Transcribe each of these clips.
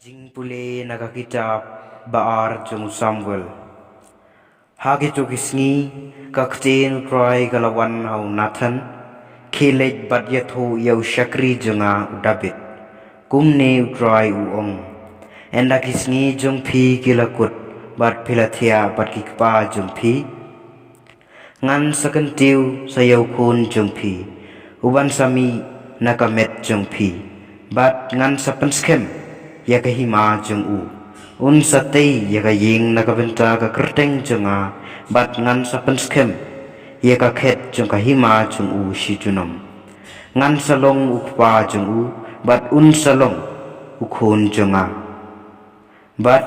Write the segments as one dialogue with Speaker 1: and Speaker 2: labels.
Speaker 1: Jing pule naga kitab baar jung Samuel. Hagi tu kisngi kaktin try galawan hau Nathan. Kilet bat yathu yau Shakri junga David. Kumne try uong. Enda kisngi jung pi kilakut bat pilatia bat kikpa jung pi. Ngan sakentiu sayau kun jung pi. Uban sami nakamet jung pi. Bat ngan sapen skem. Yaka hima jeng u un satay yaka ying nakabenta ka kerteng jenga bat ngan sapen skem yaka khet jeng ka hima jeng u si junom ngan salong ukpa jeng u bat un salong ukhun jenga bat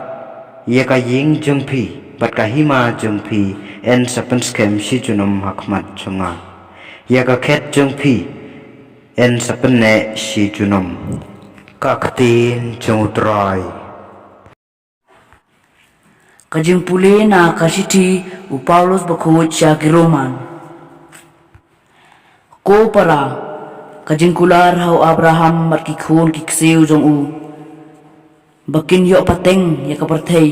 Speaker 1: yaka ying jeng pi bat ka hima jeng pi en sapen skem si junom hakmat jenga yaka khet jeng pi en sapen ne si junom kaktin cengutrai.
Speaker 2: Kajing pule na kasiti u Paulus bakut siya Roman. Ko para kajing kular hau Abraham markikun kiksiu jong u. Bakin yo pateng ya kapartay.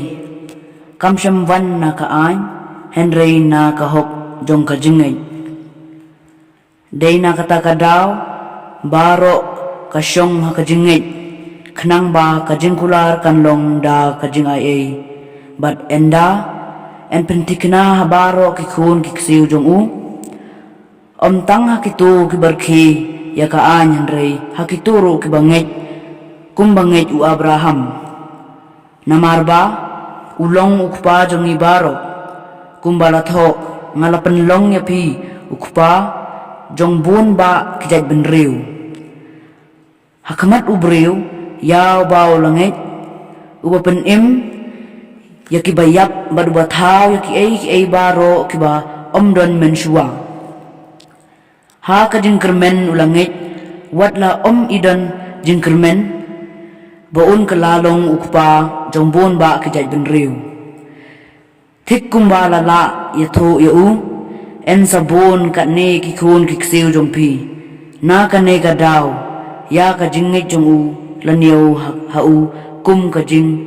Speaker 2: Kamsyam van na kaan Henry na kahok jong kajingay. Day na katakadaw baro kasyong hakajingay. Kenang ba kajing kular kanlong da kajing ay but enda en pentikna habaro kikun kiksiu jong u tang hakitu kibarki yakaan Henry hakituro kibangit kumbangit u Abraham namarba ulong ukpa jong ibaro kumbalathok ngalapenlong yapi ukpa jong bun ba kijat benriu hakamat ubriu yaw baw langit uba penim yaki bayap badu bataw yaki ay baro kiba omdon mensua ha ka jingkermen ulangit watla idon jingkermen baun kelalong ukpa jombon ba kijaj benriu tik kumbala la yatho yau en sabon katne kikun kiksiu jompi na kane ka daw ya ka jingit jong u laniau hau kum kajing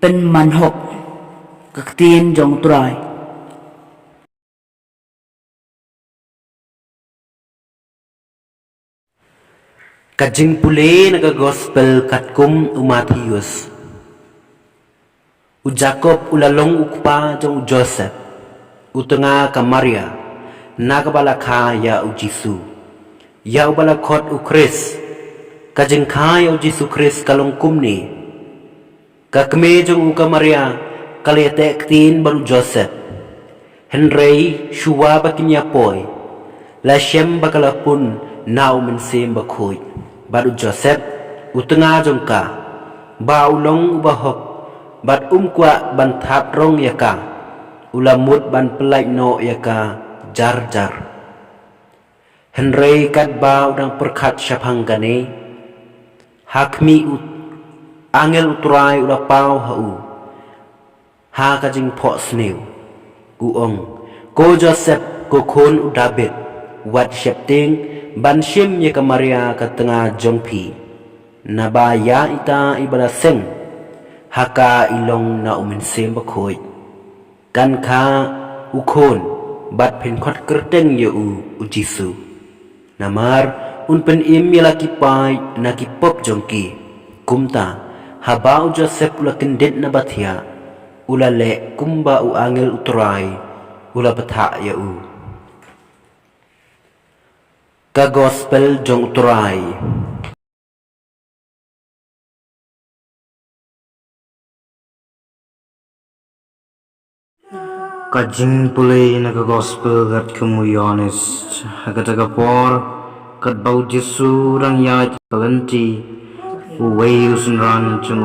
Speaker 2: pen manhok kaktin jong turai
Speaker 1: Kajing pule naga gospel katkum u Matius u Jacob ulalong ukpa jong Joseph u tengah ka Maria naga balakha ya u Jisu ya u balakot u Chris kajing kaya o Jesu Christ kalong kumni kakme jong uka Maria kalete ktin baru Joseph Henry shuwa bakinya poy la shem bakalapun nau mensem bakoy baru Joseph utenga jong ka ba ulong bahok bat kwa ban thap rong yaka ulamut ban pelai no yaka jar jar Henry kat ba udang perkat syaphanggane hakmi angel utrai ula pau hau ha kajing po sneu guong ko Joseph ko khon u David wat shepting ban shim ye ka Maria ka tengah jongpi nabaya ita ibala seng haka ilong na umensem bakhoi kan kha u khon bat phen khot kerteng ye u Jisu namar unpen im yalaki pai naki pop jongki kumta habau Joseph ula kendet na bathia ula le kumba u angel utrai ula batha ya u ka gospel jong utrai Kajing pule naga gospel gat kumu Yohanes hagataga por kat bau Jesu rang ya kalenti uwei usun ran chung